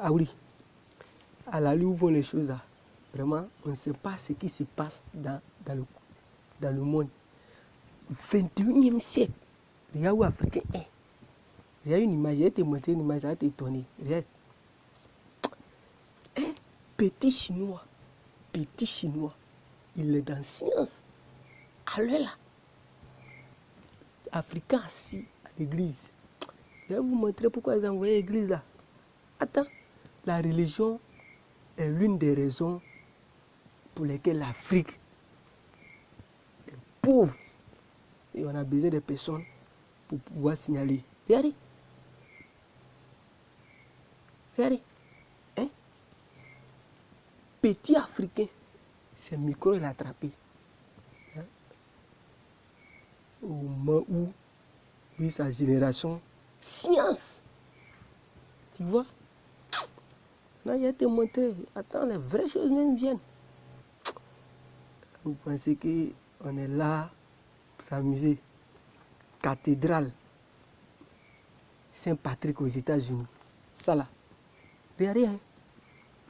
Ah oui, à la où vont les choses là. Vraiment, on ne sait pas ce qui se passe dans le monde. 21e siècle. Regarde où Africain est. Regarde une image, je vais te montrer une image, ça va t'étonner. Regarde. Un petit Chinois, il est dans science. Alors là, Africain assis à l'église. Je vais vous montrer pourquoi ils ont envoyé l'église là. Attends, la religion est l'une des raisons pour lesquelles l'Afrique est pauvre. Et on a besoin de personnes pour pouvoir signaler. Regardez. Regardez. Hein? Petit Africain, c'est micro il a attrapé. Hein? Au moment où, lui, sa génération, science. Tu vois? Là, il a te montré. Attends, les vraies choses même viennent. Vous pensez qu'on est là pour s'amuser? Cathédrale Saint-Patrick aux États-Unis. Ça là. Regardez, hein.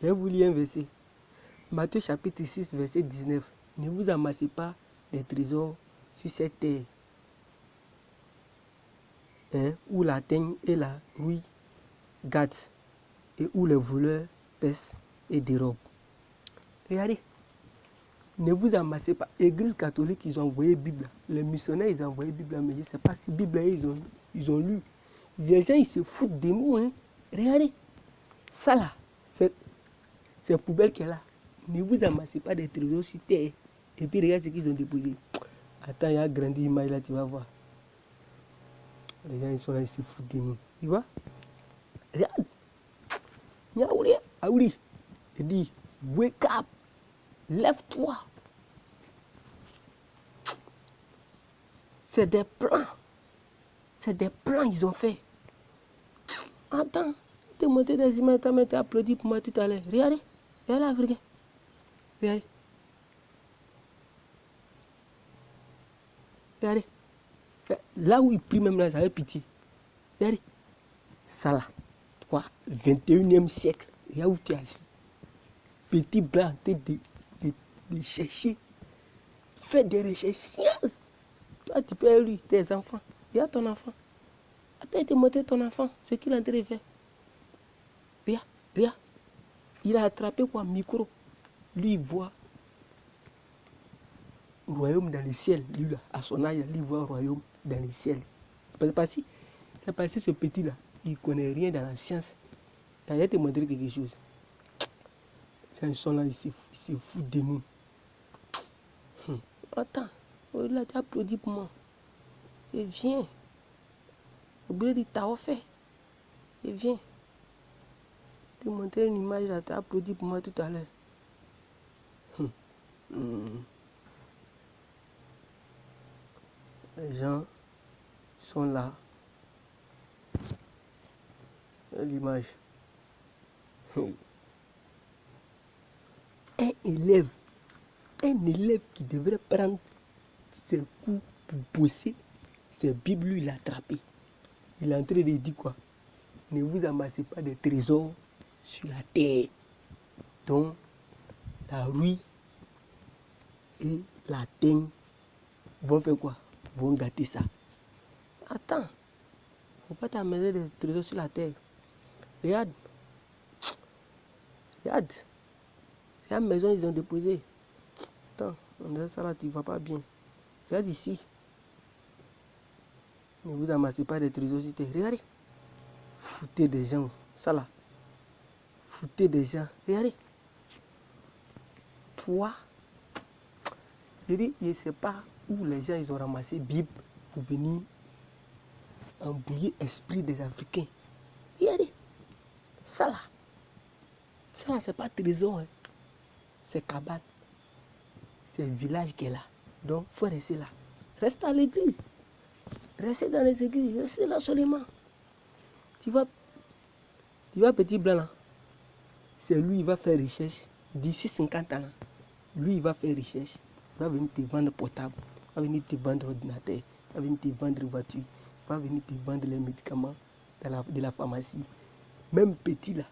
Je vais vous lire un verset. Matthieu chapitre 6, verset 19. Ne vous amassez pas des trésors sur cette terre, hein, où la teigne et la rouille gâtent, et où les voleurs pèsent et dérobent. Regardez. Ne vous amassez pas. L'église catholique, ils ont envoyé Bible. Les missionnaires, ils ont envoyé Bible. Mais je ne sais pas si Bible, ils ont lu. Les gens, ils se foutent de nous. Hein. Regardez. Ça là, c'est poubelle qui est là. Ne vous amassez pas des trésors sur terre. Et puis regarde ce qu'ils ont déposé. Attends, il y a grandi image là, tu vas voir. Les gens, ils sont là, ils se foutent de nous. Tu vois? Regarde. Aouli. Il dit, wake up. Lève-toi. C'est des plans. C'est des plans qu'ils ont fait. Attends, te montrer des images, tu as applaudi pour moi tout à l'heure. Regardez, regardez l'Africain. Regardez. Regardez. Là où il prie même là, ça fait pitié. Regardez. Ça là. Toi, 21e siècle. Regarde où tu es assis. Petit blanc, de chercher. Fais des recherches sciences. Toi, tu peux lui, tes enfants. Regarde ton enfant. Attends, te montrer ton enfant. Ce qu'il est en train de faire. Regarde, regarde. Il a attrapé quoi? Micro. Lui, il voit le royaume dans le ciel. Lui, là, à son âge, lui, il voit le royaume dans le ciel. C'est parce que ce petit-là, il ne connaît rien dans la science. Il va te montrer quelque chose. Ils sont là, ils se foutent de nous. Attends, là, tu applaudis pour moi. Et viens. Oubliez de t'avoir fait. Et viens. Je te montrer une image là, tu as applaudi pour moi tout à l'heure. Les gens sont là. L'image. Un élève qui devrait prendre ses coups pour bosser, ses bibles, lui, il l'a attrapé. Il est en train de dire quoi? Ne vous amassez pas des trésors sur la terre. Donc, la rouille et la teigne vont faire quoi? Vont gâter ça. Attends, faut pas t'amuser des trésors sur la terre. Regarde. Regarde. La maison, ils ont déposé. Attends, on dirait ça là, tu ne vas pas bien. Regarde ici. Ne vous amassez pas des trésors sur terre. Regardez. Foutez des gens. Ça là. Foutez des gens. Regardez. Toi. Je dis, je ne sais pas où les gens ils ont ramassé Bible pour venir embrouiller l'esprit des Africains. Regardez. Ça là. Ça là, c'est pas trésor. Hein. C'est cabane. C'est le village qui est là. Donc, il faut rester là. Reste à l'église. Restez dans les églises. Restez là seulement. Tu vois, petit blanc là. C'est lui, il va faire recherche. D'ici 50 ans, lui, il va faire recherche. Il va venir te vendre portable. Il va venir te vendre ordinateur. Il va venir te vendre voiture. Il va venir te vendre les médicaments de la pharmacie. Même petit là,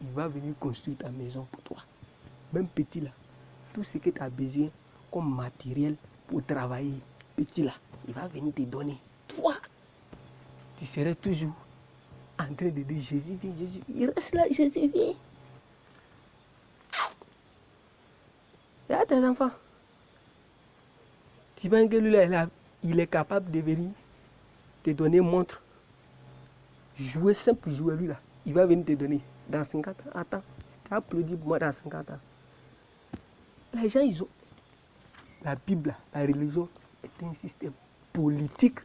il va venir construire ta maison pour toi. Même petit là, tout ce que tu as besoin comme matériel pour travailler, petit là, il va venir te donner. Toi, tu serais toujours en train de dire Jésus vient, Jésus. Il reste là, Jésus vient. Regarde tes enfants. Tu penses que lui là, il est capable de venir te donner montre. Jouer simple, jouer lui là. Il va venir te donner dans 50 ans. Attends, tu as applaudi pour moi dans 50 ans. Les gens, ils ont. La Bible, la religion est un système politique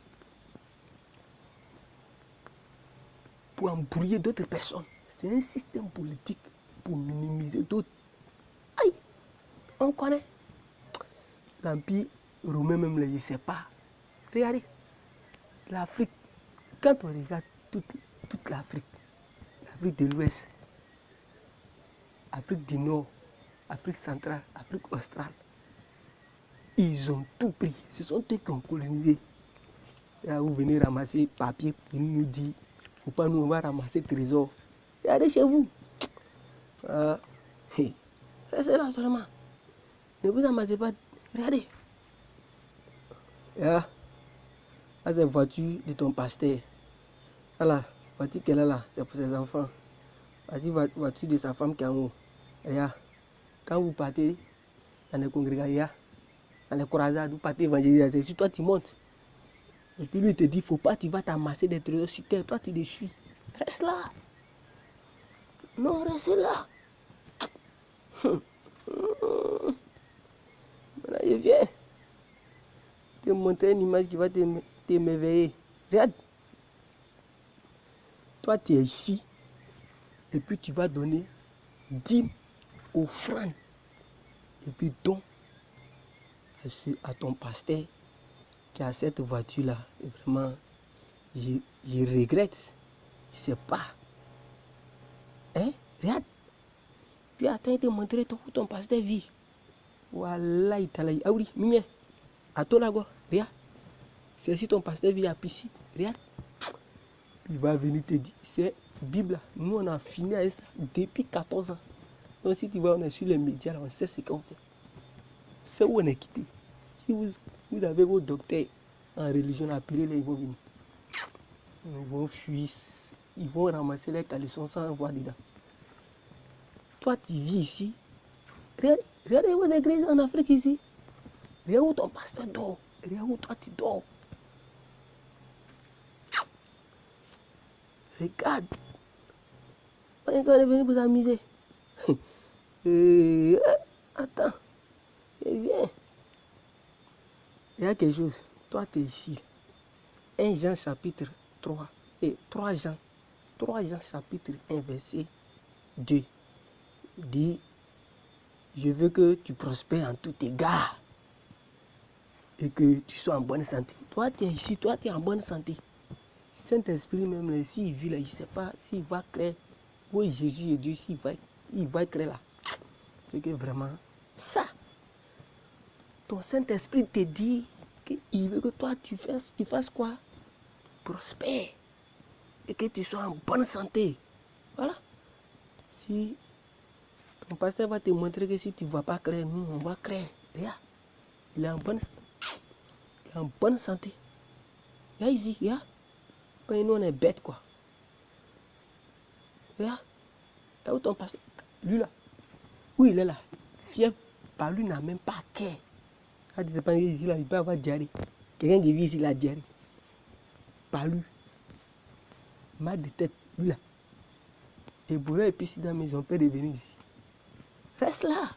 pour embrouiller d'autres personnes. C'est un système politique pour minimiser d'autres. Aïe, on connaît. L'Empire romain même, là, il ne sait pas. Regardez, l'Afrique, quand on regarde toute l'Afrique, l'Afrique de l'Ouest, Afrique du Nord, Afrique centrale, Afrique australe, ils ont tout pris. Ce sont eux qui ont colonisé. Là, vous venez ramasser papier, vous nous dit, faut pas nous, on va ramasser trésor. Regardez chez vous. Restez là seulement. Ne vous amassez pas. Regardez. Là, c'est la voiture de ton pasteur. Voilà, la voiture qu'elle a là, c'est pour ses enfants. Voici la voiture de sa femme qui est en haut. Regarde, quand vous partez dans les congrégations, dans les croisades, vous partez évangéliser, si toi tu montes, et puis lui te dit, faut pas, tu vas t'amasser des trésors sur terre, toi tu les suis. Reste là. Non, reste là. Maintenant, je viens te montrer une image qui va t'émerveiller. Regarde. Toi, tu es ici. Et puis, tu vas donner 10 offrandes. Et puis, don à ton pasteur qui a cette voiture-là. Vraiment, je regrette. Je ne sais pas. Hein? Regarde. Puis, attends, te montrer où ton pasteur vit. Voilà, il t'a dit. Ah oui, Mimien. À toi là-bas. Regarde. C'est si ton pasteur vit à Pissi. Regarde. Il va venir te dire. C'est Bible. Nous, on a fini avec ça depuis 14 ans. Donc, si tu vois, on est sur les médias, là, on sait ce qu'on fait. C'est où on est quitté. Si vous avez vos docteurs en religion, appelez-les, ils vont venir. Ils vont fuir. Ils vont ramasser les caleçons sans voir dedans. Toi, tu vis ici. Regardez vos églises en Afrique ici. Regarde où ton pasteur dort. Regarde où toi tu dors. Regarde. On est venu pour s'amuser. Attends. Viens. Il y a quelque chose. Toi, tu es ici. 1 Jean chapitre 3. Et 3 Jean. 3 Jean chapitre 1 verset 2. Dit, je veux que tu prospères en tout égard. Et que tu sois en bonne santé. Toi, tu es ici. Toi, tu es en bonne santé. Saint-Esprit même, là, s'il vit là, il ne sait pas s'il va créer. Oui, Jésus est Dieu, il va créer là. C'est que vraiment, ça. Ton Saint-Esprit te dit qu'il veut que toi, tu fasses quoi? Prospère. Et que tu sois en bonne santé. Voilà. Si ton pasteur va te montrer que si tu ne vas pas créer, nous, on va créer. Regarde. Il est en bonne santé. Regarde ici, regarde. Nous, on est bêtes, quoi. Regarde. Là où ton pasteur, lui là, où il est là, fièvre, par lui n'a même pas cœur. Quand tu sais pas ici, là, il peut avoir diarrhée. Quelqu'un qui vit ici, il a diarrhée. Par lui. Mal de tête, lui là. Et bourreau et puis si dans la maison, on peut revenir ici. Reste là.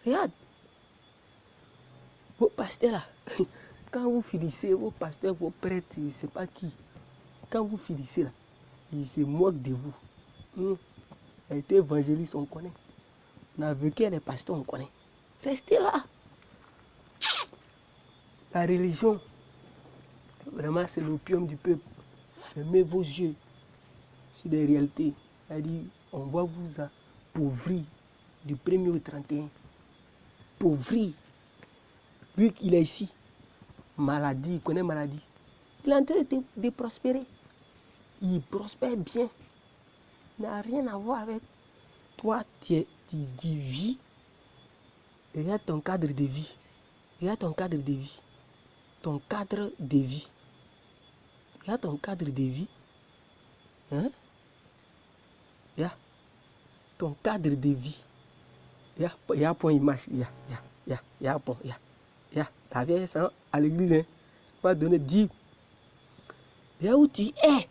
Regarde. Vos pasteurs là. Quand vous finissez, vos pasteurs, vos prêtres, je ne sais pas qui. Quand vous finissez là, ils se moquent de vous. On a été évangéliste, on connaît. On a vécu les pasteurs, on connaît. Restez là. La religion, vraiment, c'est l'opium du peuple. Fermez vos yeux sur des réalités. C'est-à-dire, on va vous appauvrir du 1er au 31. Pauvrir. Lui, il est ici. Maladie, il connaît maladie. Il est en train de prospérer. Il prospère bien. n'a rien à voir avec toi. Tu vis. Regarde ton cadre de vie. Regarde ton cadre de vie. Ton cadre de vie. Regarde ton cadre de vie. Hein? Regarde ton cadre de vie. Il y a un point image. Il y a un point. La vieille ça à l'église. Hein? Va donner 10. Regarde où tu es.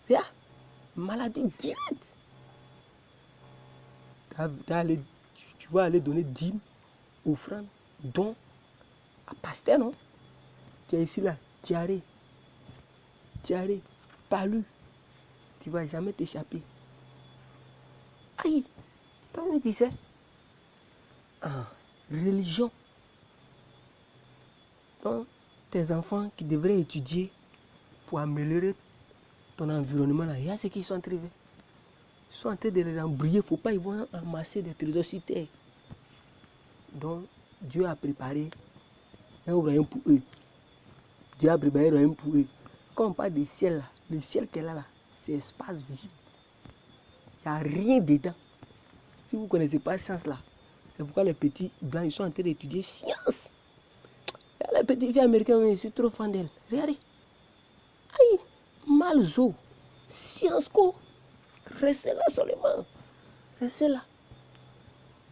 Regarde. Maladie directe. Tu vas aller donner 10 offrandes, dons à pasteur, non? Tu es ici là, diarrhée, palu. Tu ne vas jamais t'échapper. Aïe, toi me disais, religion. Donc, tes enfants qui devraient étudier pour améliorer ton environnement, là, il y a ceux qui sont arrivés. Ils sont en train de les embrouiller, il ne faut pas, ils vont amasser des trésors sur terre. Donc, Dieu a préparé un royaume pour eux. Dieu a préparé un royaume pour eux. Quand on parle du ciel, là, le ciel qu'elle a là, c'est espace vide. Il n'y a rien dedans. Si vous ne connaissez pas science là, c'est pourquoi les petits blancs ils sont en train d'étudier science. Les petites filles américaines, je suis trop fan d'elles. Regardez. Aïe, malzo. Science quoi. Restez là seulement. Restez là.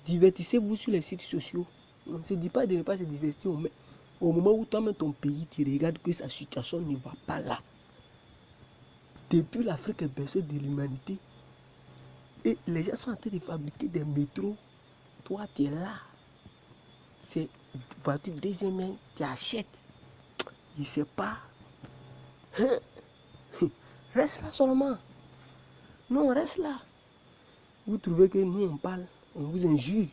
Divertissez-vous sur les sites sociaux. On ne se dit pas de ne pas se divertir, mais au moment où toi-même ton pays, tu regardes que sa situation ne va pas là. Depuis l'Afrique est berceau de l'humanité, et les gens sont en train de fabriquer des métros. Toi, tu es là. C'est voiture deuxième main, tu achètes. Je ne sais pas. Reste là seulement. Non, reste là. Vous trouvez que nous, on parle, on vous injure.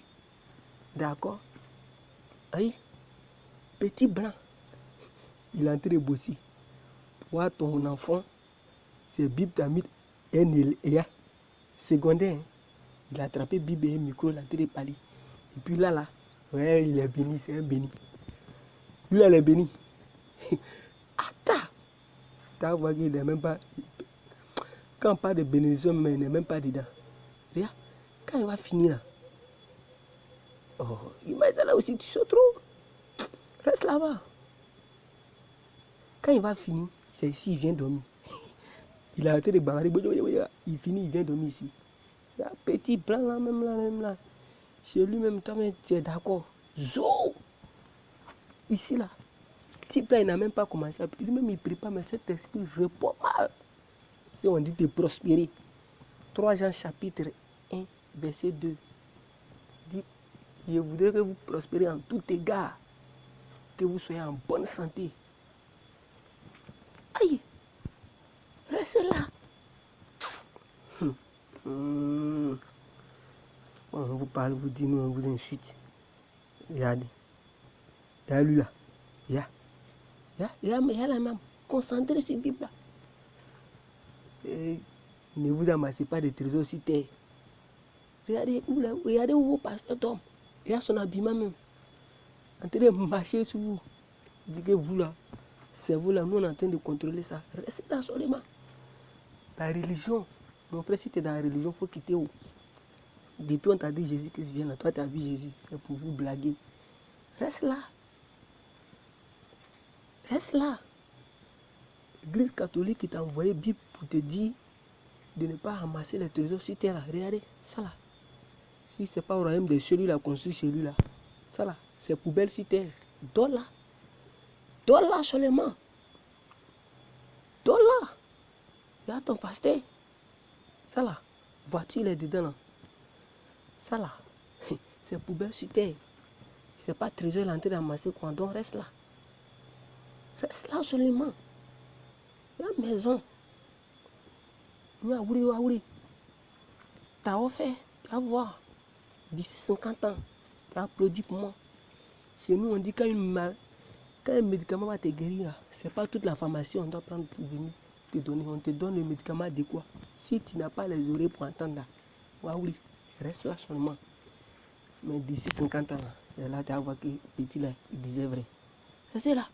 D'accord? Oui. Petit blanc. Il est en train de bosser. Toi, ton enfant, c'est Bib Tamid NLA. Secondaire. Il a attrapé Bib et un micro, il a en train de parler. Et puis là, ouais, il est béni, c'est un béni. Lui, elle est béni. Attends. Tu vois qu'il n'est même pas. Quand on parle de bénédiction, mais il n'est même pas dedans. Regarde, quand il va finir là. Oh, il m'a dit là aussi, tu sautes trop. Reste là-bas. Quand il va finir, c'est ici, il vient dormir. Il a arrêté de bavarder. Il finit, il vient dormir ici. Il y a un petit blanc là, même là. Chez lui-même, toi-même, tu es d'accord. Zo! Ici là. Petit blanc, il n'a même pas commencé. Lui-même, il prépare, mais cet esprit répond mal. Si on dit de prospérer. 3 Jean chapitre 1, verset 2. Dit, je voudrais que vous prospérez en tout égard. Que vous soyez en bonne santé. Aïe! Restez là. On vous parle, vous dit, nous, on vous insulte. Regardez. Regarde lui là. Il y a la même. Concentrez sur la Bible là. Et ne vous amassez pas de trésors sur terre. Regardez où vos pasteurs tombent. Regarde son habillement même. En train de marcher sur vous. Dit que vous là, c'est vous là, nous on est en train de contrôler ça. Restez là seulement. La religion. Mon frère, si tu es dans la religion, il faut quitter où? Depuis on t'a dit Jésus-Christ vient là, toi tu as vu Jésus. C'est pour vous blaguer. Reste là. Reste là. L'église catholique qui t'a envoyé Bible pour te dire de ne pas ramasser les trésors sur terre. Regardez, ça là. Si c'est pas au royaume de celui-là construit chez lui là. Ça là, c'est poubelle sur terre. Dors là. Dors là seulement. Dors là. Il y a ton pasteur. Ça là, voiture il est dedans là. Ça là, c'est poubelle sur terre. C'est pas trésor il est en train de ramasser quoi. Donc reste là. Reste là seulement. Il y a maison. Il y a oui. T'as offert, tu vas voir. D'ici 50 ans, tu as applaudi pour moi. Chez nous, on dit quand un médicament va te guérir, c'est pas toute la pharmacie on doit prendre pour venir te donner. On te donne le médicament adéquat. Si tu n'as pas les oreilles pour entendre là, oui, reste là seulement. Mais d'ici 50 ans, là tu vas voir que petit là, il disait vrai. C'est là.